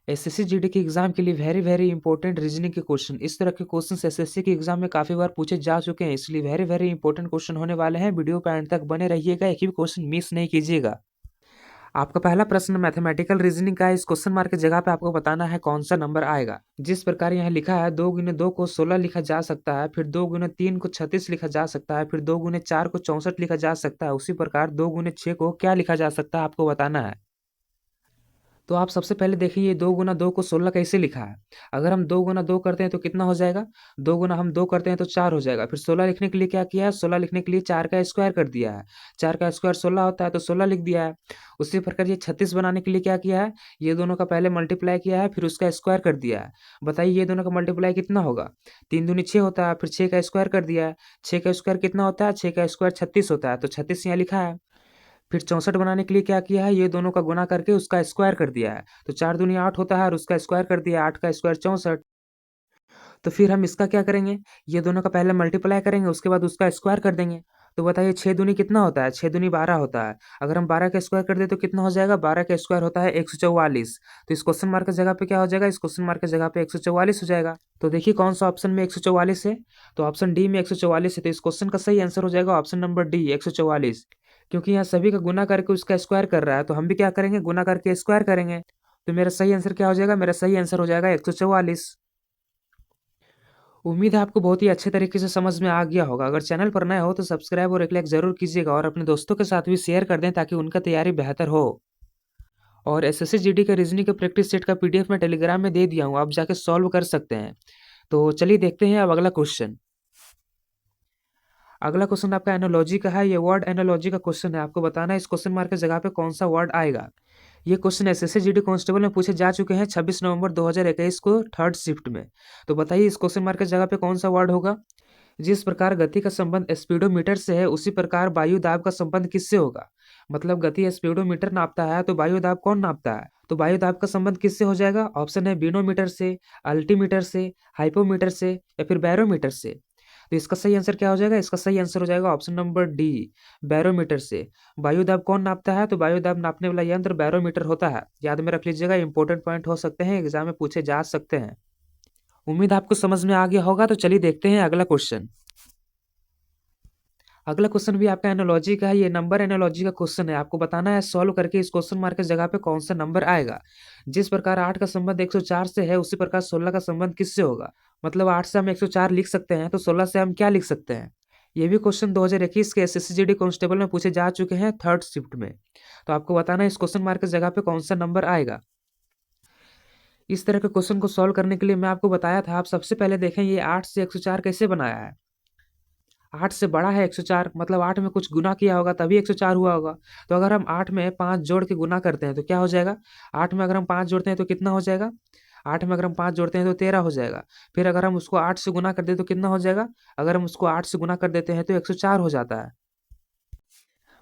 SSC GD के exam के लिए वेरी वेरी इंपॉर्टेंट रीजनिंग के क्वेश्चन, इस तरह के क्वेश्चन एसएससी के एग्जाम में काफी बार पूछे जा चुके हैं, इसलिए वेरी वेरी इंपॉर्टेंट क्वेश्चन होने वाले हैं। वीडियो पे एंड तक बने रहिएगा, एक भी क्वेश्चन मिस नहीं कीजिएगा। आपका पहला प्रश्न मैथमेटिकल रीजनिंग का है। इस क्वेश्चन मार्क की जगह पे आपको बताना है कौन सा नंबर आएगा। जिस प्रकार यहाँ लिखा है 2 × 2 को 16 लिखा जा सकता है, फिर 2 × 3 को 36 लिखा जा सकता है, फिर 2 × 4 को 64 लिखा जा सकता है, उसी प्रकार 2 × 6 को क्या लिखा जा सकता है आपको बताना है। तो आप सबसे पहले देखिए 2 × 2 को 16 कैसे लिखा है। अगर हम 2 × 2 करते हैं तो कितना हो जाएगा, 2 करते हैं तो 4 हो जाएगा। फिर 16 लिखने के लिए क्या किया है, 16 लिखने के लिए 4 का स्क्वायर कर दिया है। 4 का स्क्वायर 16 होता है तो 16 लिख दिया है। उसी प्रकार ये 36 बनाने के लिए क्या किया है, ये दोनों का पहले मल्टीप्लाई किया है, फिर उसका स्क्वायर कर दिया है। बताइए ये दोनों का मल्टीप्लाई कितना होगा, 3 दूनी 6 होता है, फिर 6 का स्क्वायर कर दिया है। 6 का स्क्वायर कितना होता है, 6 का स्क्वायर 36 होता है, तो 36 यहाँ लिखा है। फिर 64 बनाने के लिए क्या किया है, ये दोनों का गुना करके उसका स्क्वायर कर दिया है। तो 4 दूनी 8 होता है और उसका स्क्वायर कर दिया है, 8 का स्क्वायर 64। तो फिर हम इसका क्या करेंगे, ये दोनों का पहले मल्टीप्लाई करेंगे, उसके बाद उसका स्क्वायर कर देंगे। तो बताइए 6 दूनी कितना होता है, 6 दूनी 12 होता है। अगर हम 12 का स्क्वायर कर दे तो कितना हो जाएगा, 12 का स्क्वायर होता है 144। तो इस क्वेश्चन मार्क की जगह पे क्या हो जाएगा, इस क्वेश्चन मार्क की जगह पे 144 हो जाएगा। तो देखिए कौन सा ऑप्शन में 144 है, तो ऑप्शन डी में 144 है। तो इस क्वेश्चन का सही आंसर हो जाएगा ऑप्शन नंबर डी 144। क्योंकि यहाँ सभी का गुना करके उसका स्क्वायर कर रहा है, तो हम भी क्या करेंगे, गुना करके स्क्वायर करेंगे। तो मेरा सही आंसर क्या हो जाएगा, मेरा सही आंसर हो जाएगा 144। उम्मीद है आपको बहुत ही अच्छे तरीके से समझ में आ गया होगा। अगर चैनल पर नए हो तो सब्सक्राइब और एक लाइक जरूर कीजिएगा और अपने दोस्तों के साथ भी शेयर कर दें ताकि उनका तैयारी बेहतर हो। और एसएससी जीडी का रीजनिंग के प्रैक्टिस सेट का पीडीएफ मैं टेलीग्राम में दे दिया हूँ, आप जाके सॉल्व कर सकते हैं। तो चलिए देखते हैं अब अगला क्वेश्चन। अगला क्वेश्चन आपका एनोलॉजी का है। ये वर्ड एनोलॉजी का क्वेश्चन है, आपको बताना है इस क्वेश्चन मार्क की जगह पे कौन सा वर्ड आएगा। ये क्वेश्चन एसएससी जीडी कांस्टेबल में पूछे जा चुके हैं 26 नवंबर 2021 को थर्ड शिफ्ट में। तो बताइए इस क्वेश्चन मार्क की जगह पे कौन सा वर्ड होगा। जिस प्रकार गति का संबंध स्पीडोमीटर से है, उसी प्रकार वायु दाब का संबंध किससे होगा। मतलब गति स्पीडोमीटर नापता है तो वायु दाब कौन नापता है, तो वायु दाब का संबंध किससे हो जाएगा। ऑप्शन है बीनोमीटर से, अल्टीमीटर से, हाइपोमीटर से या फिर बैरोमीटर से। तो इसका सही आंसर क्या हो जाएगा, इसका सही आंसर हो जाएगा ऑप्शन नंबर डी बैरोमीटर से। वायु दाब कौन नापता है, तो वायु दाब नापने वाला यंत्र बैरोमीटर होता है। याद में रख लीजिएगा, इंपॉर्टेंट पॉइंट हो सकते हैं, एग्जाम में पूछे जा सकते हैं। उम्मीद आपको समझ में आ गया होगा। तो चलिए देखते हैं अगला क्वेश्चन। अगला क्वेश्चन भी आपका एनोलॉजी का है। ये नंबर एनोलॉजी का क्वेश्चन है, आपको बताना है सॉल्व करके इस क्वेश्चन मार्क की जगह पे कौन सा नंबर आएगा। जिस प्रकार 8 का संबंध 104 से है, उसी प्रकार 16 का संबंध किससे होगा। मतलब 8 से हम 104 लिख सकते हैं, तो 16 से हम क्या लिख सकते हैं। ये भी क्वेश्चन 2021 के एसएससी जीडी कांस्टेबल में पूछे जा चुके हैं थर्ड शिफ्ट में। तो आपको बताना है इस क्वेश्चन मार्क की जगह पे कौन सा नंबर आएगा। इस तरह के क्वेश्चन को सॉल्व करने के लिए मैं आपको बताया था, आप सबसे पहले देखें ये 8 से 104 कैसे बनाया है। 8 से बड़ा है 104, मतलब 8 में कुछ गुना किया होगा तभी 104 हुआ होगा। तो अगर हम 8 में 5 जोड़ के गुना करते हैं तो क्या हो जाएगा। 8 में अगर हम 5 जोड़ते हैं तो कितना हो जाएगा, 8 में अगर हम 5 जोड़ते हैं तो 13 हो जाएगा। फिर अगर हम उसको 8 से गुना कर दें तो कितना हो जाएगा, अगर हम उसको 8 से गुना कर देते हैं तो 104 हो जाता है।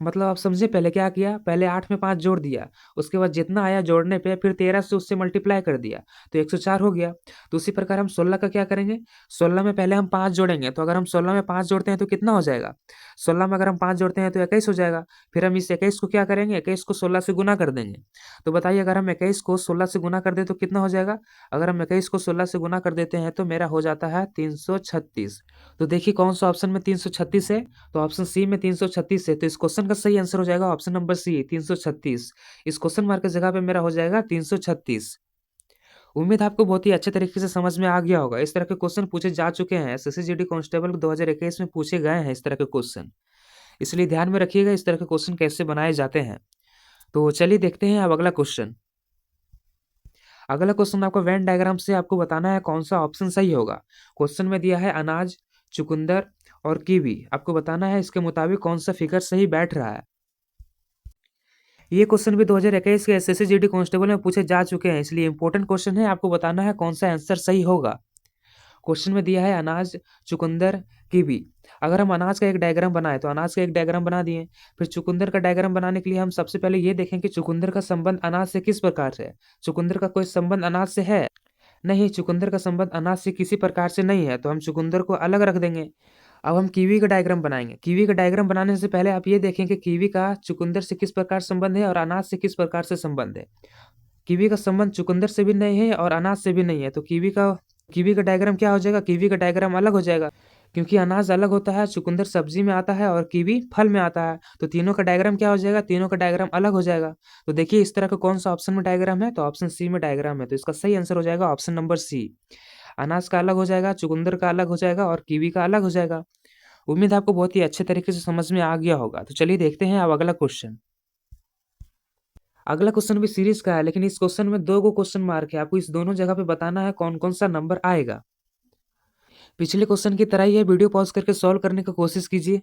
मतलब आप समझे, पहले क्या किया, पहले 8 में 5 जोड़ दिया, उसके बाद जितना आया जोड़ने पे फिर 13 से उससे मल्टीप्लाई कर दिया, तो 104 हो गया। तो उसी प्रकार हम 16 का क्या करेंगे, 16 में पहले हम 5 जोड़ेंगे, तो अगर हम 16 में 5 जोड़ते हैं तो कितना हो जाएगा, 16 में अगर हम 5 जोड़ते हैं तो 21 हो जाएगा। फिर हम इस 21 को क्या करेंगे, 21 को 16 से गुना कर देंगे। तो बताइए अगर हम 21 को 16 से गुना कर दें तो कितना हो जाएगा। अगर हम 21 को 16 से गुना कर देते हैं तो मेरा हो जाता है 336। तो देखिए कौन सा ऑप्शन में 336 है, तो ऑप्शन सी में 336 है। तो इस क्वेश्चन का सही आंसर हो जाएगा ऑप्शन नंबर सी 336। इस क्वेश्चन मार्क की जगह पे मेरा हो जाएगा 336। उम्मीद आपको बहुत ही अच्छे तरीके से समझ में आ गया होगा। इस तरह के क्वेश्चन पूछे जा चुके हैं, एसएससी जीडी कांस्टेबल 2021 में पूछे गए हैं इस तरह के क्वेश्चन, इसलिए ध्यान में रखिएगा इस तरह के क्वेश्चन कैसे बनाए जाते हैं। तो चलिए देखते हैं अब अगला क्वेश्चन। अगला क्वेश्चन आपको वेन डायग्राम से आपको बताना है कौन सा ऑप्शन सही होगा। क्वेश्चन में दिया है अनाज, चुकंदर और कीवी, आपको बताना है इसके मुताबिक कौन सा फिगर सही बैठ रहा है। ये क्वेश्चन भी 2021 के एसएससी जीडी कांस्टेबल में पूछे जा चुके हैं, इसलिए इंपॉर्टेंट क्वेश्चन है, आपको बताना है कौन सा आंसर सही होगा। क्वेश्चन में दिया है अनाज, चुकंदर, कीवी। अगर हम अनाज का एक डायग्राम बनाए तो अनाज का एक डायग्राम बना दिए। फिर चुकंदर का डायग्राम बनाने के लिए हम सबसे पहले ये देखें कि चुकंदर का संबंध अनाज से किस प्रकार से है। चुकंदर का कोई संबंध अनाज से है नहीं, चुकंदर का संबंध अनाज से किसी प्रकार से नहीं है, तो हम चुकंदर को अलग रख देंगे। अब हम कीवी का डायग्राम बनाएंगे। कीवी का डायग्राम बनाने से पहले आप ये देखें कि कीवी का चुकंदर से किस प्रकार संबंध है और अनाज से किस प्रकार से संबंध है। कीवी का संबंध चुकंदर से भी नहीं है और अनाज से भी नहीं है, तो कीवी का डायग्राम क्या हो जाएगा? कीवी का डायग्राम अलग हो जाएगा, क्योंकि अनाज अलग होता है, चुकंदर सब्जी में आता है और कीवी फल में आता है। तो तीनों का डायग्राम क्या हो जाएगा? तीनों का डायग्राम अलग हो जाएगा। तो देखिए इस तरह का कौन सा ऑप्शन में डायग्राम है? तो ऑप्शन सी में डायग्राम है। तो इसका सही आंसर हो जाएगा ऑप्शन नंबर सी। अनाज का अलग हो जाएगा, चुकंदर का अलग हो जाएगा और कीवी का अलग हो जाएगा। उम्मीद है आपको बहुत ही अच्छे तरीके से समझ में आ गया होगा। तो चलिए देखते हैं अब अगला क्वेश्चन। अगला क्वेश्चन भी सीरीज का है, लेकिन इस क्वेश्चन में दो गो क्वेश्चन मार्क है। आपको इस दोनों जगह पे बताना है कौन कौन सा नंबर आएगा। पिछले क्वेश्चन की तरह ही है, वीडियो पॉज करके सॉल्व करने की कोशिश कीजिए।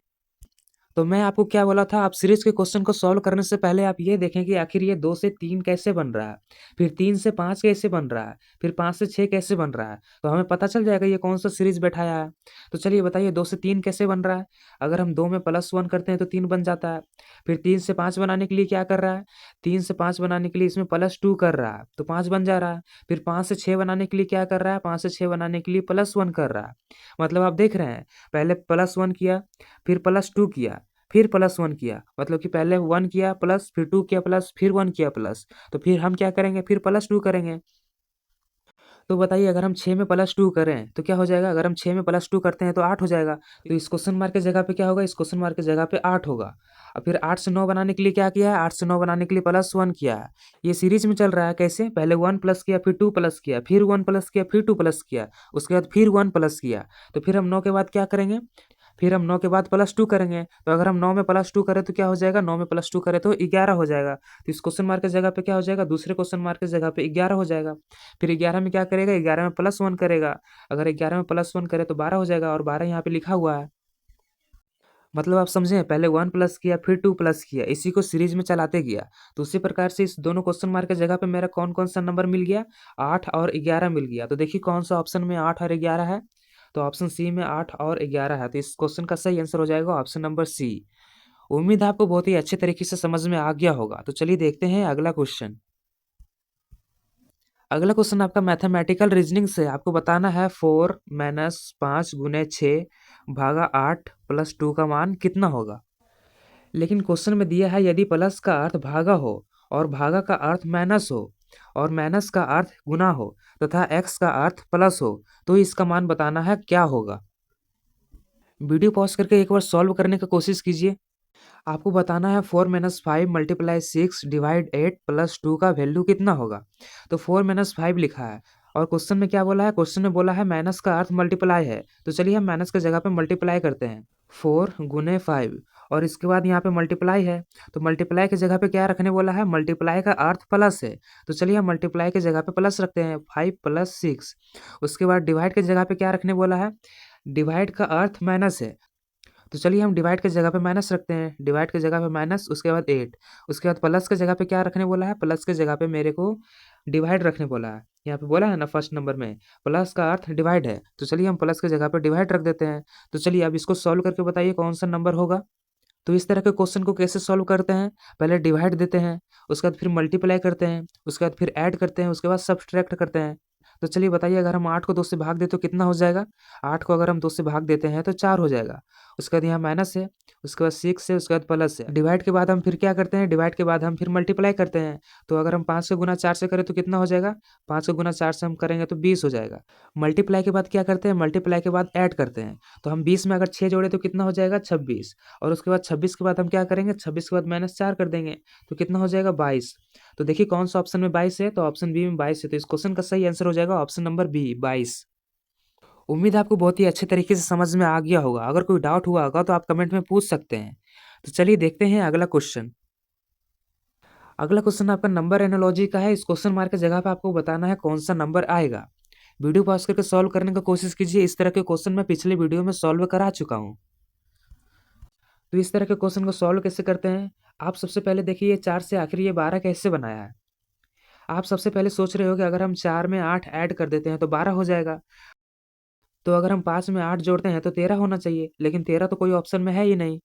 तो मैं आपको क्या बोला था, आप सीरीज के क्वेश्चन को सॉल्व करने से पहले आप ये देखें कि आखिर ये 2 से 3 कैसे बन रहा है, फिर 3 से 5 कैसे बन रहा है, फिर 5 से 6 कैसे बन रहा है, तो हमें पता चल जाएगा ये कौन सा सीरीज बैठाया है। तो चलिए बताइए 2 से 3 कैसे बन रहा है। अगर हम 2 में +1 करते हैं तो 3 बन जाता है। फिर 3 से 5 बनाने के लिए क्या कर रहा है, 3 से 5 बनाने के लिए इसमें +2 कर रहा है, तो 5 बन जा रहा है। फिर 5 से 6 बनाने के लिए क्या कर रहा है, 5 से 6 बनाने के लिए +1 कर रहा है। मतलब आप देख रहे हैं, पहले +1 किया, फिर +2 किया, फिर +1 किया, मतलब कि पहले 1 किया प्लस, फिर 2 किया प्लस, फिर 1 किया प्लस। तो फिर हम क्या करेंगे, फिर +2 करेंगे। तो बताइए अगर हम 6 में +2 करें तो क्या हो जाएगा? अगर हम 6 में +2 करते हैं तो 8 हो जाएगा। तो इस क्वेश्चन मार्क की जगह पे क्या होगा? इस क्वेश्चन मार्क की जगह पे 8 होगा। और फिर 8 से 9 बनाने के लिए क्या किया है? 8 से 9 बनाने के लिए +1 किया है। ये सीरीज में चल रहा है। कैसे? पहले 1 प्लस किया, फिर 2 प्लस किया, फिर 1 प्लस किया, फिर 2 प्लस किया, उसके बाद फिर 1 प्लस किया। तो फिर हम 9 के बाद क्या करेंगे? फिर हम 9 के बाद +2 करेंगे। तो अगर हम 9 में +2 करें तो क्या हो जाएगा? 9 में +2 करें तो 11 हो जाएगा। तो इस क्वेश्चन मार्क की जगह पे क्या हो जाएगा? दूसरे क्वेश्चन मार्क की जगह पे 11 हो जाएगा। फिर 11 में क्या करेगा? 11 में +1 करेगा। अगर 11 में +1 करे तो 12 हो जाएगा, और 12 यहाँ पे लिखा हुआ है। मतलब आप समझे, पहले 1 प्लस किया, फिर 2 प्लस किया, इसी को सीरीज में चलाते गया। तो उसी प्रकार से इस दोनों क्वेश्चन मार्क की जगह पे मेरा कौन कौन सा नंबर मिल गया? 8 और 11 मिल गया। तो देखिए कौन सा ऑप्शन में 8 और 11 है। तो ऑप्शन सी में 8 और 11 है। तो इस क्वेश्चन का सही आंसर हो जाएगा ऑप्शन नंबर सी। उम्मीद है आपको बहुत ही अच्छे तरीके से समझ में आ गया होगा। तो चलिए देखते हैं अगला क्वेश्चन। अगला क्वेश्चन आपका मैथमेटिकल रीजनिंग से। आपको बताना है 4 - 5 × 6 भागा 8 + 2 का मान कितना होगा। लेकिन क्वेश्चन में दिया है यदि प्लस का अर्थ भागा हो और भागा का अर्थ माइनस हो और माइनस का अर्थ गुना हो तथा एक्स का अर्थ प्लस हो, तो इसका मान बताना है क्या होगा। वीडियो पॉज करके एक बार सॉल्व करने की कोशिश कीजिए। आपको बताना है 4 - 5 × 6 / 8 + 2 का वैल्यू कितना होगा। तो 4 - 5 लिखा है और क्वेश्चन में क्या बोला है? क्वेश्चन में बोला है माइनस का अर्थ मल्टीप्लाई है। तो चलिए हम माइनस की जगह पे मल्टीप्लाई करते हैं। 4 × 5 और इसके बाद यहाँ पे मल्टीप्लाई है। तो मल्टीप्लाई की जगह पे क्या रखने बोला है? मल्टीप्लाई का अर्थ प्लस है। तो चलिए हम मल्टीप्लाई की जगह पे प्लस रखते हैं, 5 + 6। उसके बाद डिवाइड की जगह पे क्या रखने बोला है? डिवाइड का अर्थ माइनस है। तो चलिए हम डिवाइड की जगह पे माइनस रखते हैं, डिवाइड की जगह पे माइनस, उसके बाद 8। उसके बाद प्लस की जगह पे क्या रखने बोला है? प्लस की जगह पे मेरे को डिवाइड रखने बोला है। यहाँ पे बोला है ना फर्स्ट नंबर में प्लस का अर्थ डिवाइड है। तो चलिए हम प्लस की जगह पे डिवाइड रख देते हैं। तो चलिए अब इसको सॉल्व करके बताइए कौन सा नंबर होगा। तो इस तरह के क्वेश्चन को कैसे सॉल्व करते हैं? पहले डिवाइड देते हैं, उसके बाद फिर मल्टीप्लाई करते हैं, उसके बाद फिर ऐड करते हैं, उसके बाद सब्सट्रैक्ट करते हैं। तो चलिए बताइए अगर हम 8 को 2 से भाग दें तो कितना हो जाएगा? 8 को अगर हम 2 से भाग देते हैं तो 4 हो जाएगा। उसके बाद यहाँ माइनस है, उसके बाद 6 है, उसके बाद प्लस है। डिवाइड के बाद हम फिर क्या करते हैं? डिवाइड के बाद हम फिर मल्टीप्लाई करते हैं। तो अगर हम 5 को गुना 4 से करें तो कितना हो जाएगा? 5 को गुना 4 से हम करेंगे तो 20 हो जाएगा। मल्टीप्लाई के बाद क्या करते हैं? मल्टीप्लाई के बाद ऐड करते हैं। तो हम 20 में अगर 6 जोड़े तो कितना हो जाएगा? 26। और उसके बाद 26 के बाद हम क्या करेंगे? 26 के बाद -4 कर देंगे तो कितना हो जाएगा? 22। तो देखिए कौन सा ऑप्शन में 22 है? तो ऑप्शन बी में 22 है। तो इस क्वेश्चन का सही आंसर हो जाएगा ऑप्शन नंबर बी, 22। उम्मीद है आपको बहुत ही अच्छे तरीके से समझ में आ गया होगा। अगर कोई डाउट हुआ होगा तो आप कमेंट में पूछ सकते हैं। तो चलिए देखते हैं अगला क्वेश्चन। अगला क्वेश्चन आपका नंबर एनालॉजी का है। इस क्वेश्चन मार्क की जगह पे आपको बताना है कौन सा नंबर आएगा। वीडियो पॉज करके सॉल्व करने की कोशिश कीजिए। इस तरह के क्वेश्चन मैं पिछले वीडियो में सॉल्व करा चुका हूँ। तो इस तरह के क्वेश्चन को सॉल्व कैसे करते हैं? आप सबसे पहले देखिए 4 से आखिर ये 12 कैसे बनाया है। आप सबसे पहले सोच रहे हो कि अगर हम 4 में 8 ऐड कर देते हैं तो 12 हो जाएगा। तो अगर हम 5 में 8 जोड़ते हैं तो 13 होना चाहिए, लेकिन 13 तो कोई ऑप्शन में है ही नहीं।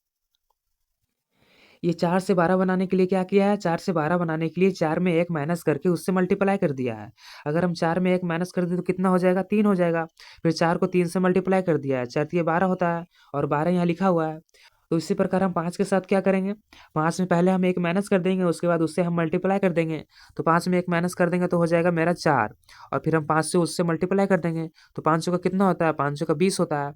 ये 4 से 12 बनाने के लिए क्या किया है? 4 से 12 बनाने के लिए 4 में 1 माइनस करके उससे मल्टीप्लाई कर दिया है। अगर हम 4 में 1 माइनस कर दें तो कितना हो जाएगा? 3 हो जाएगा। फिर 4 को 3 से मल्टीप्लाई कर दिया है, 4 तिये 12 होता है और 12 यहाँ लिखा हुआ है। तो इसी प्रकार हम 5 के साथ क्या करेंगे, 5 में पहले हम 1 माइनस कर देंगे, उसके बाद उससे हम मल्टीप्लाई कर देंगे। तो 5 में 1 माइनस कर देंगे तो हो जाएगा मेरा 4, और फिर हम 5 से उससे मल्टीप्लाई कर देंगे। तो 5 का कितना होता है, 5 का 20 होता है।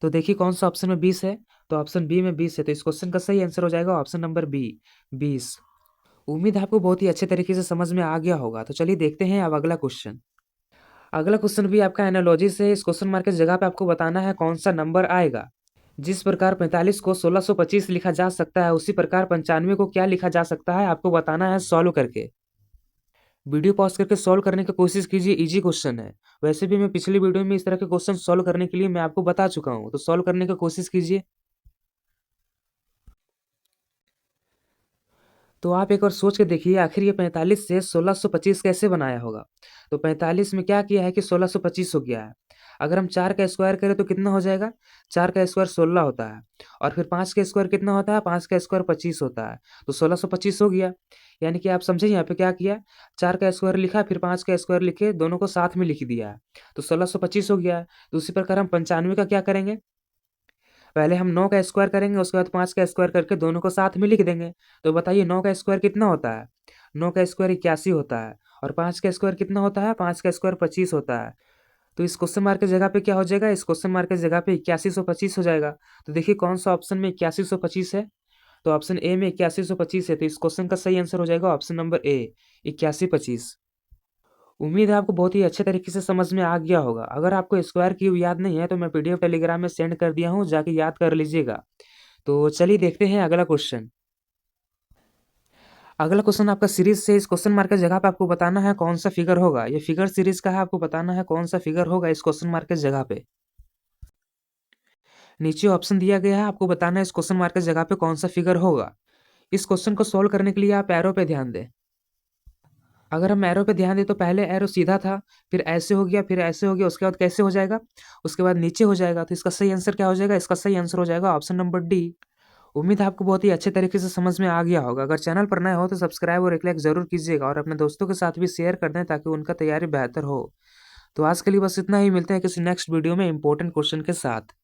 तो देखिए कौन सा ऑप्शन में 20 है, तो ऑप्शन बी में 20 है। तो इस क्वेश्चन का सही आंसर हो जाएगा ऑप्शन नंबर बी, 20। उम्मीद है आपको बहुत ही अच्छे तरीके से समझ में आ गया होगा। तो चलिए देखते हैं अब अगला क्वेश्चन। अगला क्वेश्चन भी आपका एनालॉजी से है। इस क्वेश्चन मार्क की जगह पे आपको बताना है कौन सा नंबर आएगा। जिस प्रकार 45 को 1625 लिखा जा सकता है, उसी प्रकार 95 को क्या लिखा जा सकता है, आपको बताना है सॉल्व करके। वीडियो पॉज करके सॉल्व करने की कोशिश कीजिए, इजी क्वेश्चन है। वैसे भी मैं पिछली वीडियो में इस तरह के क्वेश्चन सॉल्व करने के लिए मैं आपको बता चुका हूं, तो सॉल्व करने की कोशिश कीजिए। तो आप एक बार सोच के देखिए, आखिर ये 45 से 1625 कैसे बनाया होगा। तो 45 में क्या किया है कि 1625 हो गया है। अगर हम 4 का स्क्वायर करें तो कितना हो जाएगा, 4 का स्क्वायर 16 होता है। और फिर 5 का स्क्वायर कितना होता है, 5 का स्क्वायर 25 होता है। तो 1625 हो गया। यानी कि आप समझे यहाँ पे क्या किया, 4 का स्क्वायर लिखा, फिर 5 का स्क्वायर लिखे, दोनों को साथ में लिख दिया है। तो 1625 हो गया है। तो उसी प्रकार हम 95 का क्या करेंगे, पहले हम 9 का स्क्वायर करेंगे, उसके बाद 5 का स्क्वायर करके दोनों को साथ में लिख देंगे। तो बताइए 9 का स्क्वायर कितना होता है, 9 का स्क्वायर 81 होता है। और 5 का स्क्वायर कितना होता है, 5 का स्क्वायर 25 होता है। तो इस क्वेश्चन मार्क की जगह पे क्या हो जाएगा, इस क्वेश्चन मार्क की जगह पे 8125 हो जाएगा। तो देखिए कौन सा ऑप्शन में 8125 है, तो ऑप्शन ए में 8125 है। तो इस क्वेश्चन का सही आंसर हो जाएगा ऑप्शन नंबर ए, 8125। उम्मीद है आपको बहुत ही अच्छे तरीके से समझ में आ गया होगा। अगर आपको स्क्वायर क्यूब याद नहीं है तो मैं पीडीएफ टेलीग्राम में सेंड कर दिया हूँ, जाके याद कर लीजिएगा। तो चलिए देखते हैं अगला क्वेश्चन। अगला क्वेश्चन आपका सीरीज से, इस क्वेश्चन मार्क की जगह पे आपको बताना है कौन सा फिगर होगा। ये फिगर सीरीज का है, आपको बताना है कौन सा फिगर होगा इस क्वेश्चन मार्क की जगह पे। नीचे ऑप्शन दिया गया है, आपको बताना है इस क्वेश्चन मार्क की जगह पे कौन सा फिगर होगा। इस क्वेश्चन को सोल्व करने के लिए आप एरो पे ध्यान दें। अगर हम एरो पे ध्यान दें तो पहले एरो सीधा था, फिर ऐसे हो गया, फिर ऐसे हो गया, उसके बाद कैसे हो जाएगा, उसके बाद नीचे हो जाएगा। तो इसका सही आंसर क्या हो जाएगा, इसका सही आंसर हो जाएगा ऑप्शन नंबर डी। उम्मीद है आपको बहुत ही अच्छे तरीके से समझ में आ गया होगा। अगर चैनल पर नए हो तो सब्सक्राइब और एक लाइक जरूर कीजिएगा, और अपने दोस्तों के साथ भी शेयर कर दें ताकि उनका तैयारी बेहतर हो। तो आज के लिए बस इतना ही, मिलते हैं किसी नेक्स्ट वीडियो में इंपॉर्टेंट क्वेश्चन के साथ।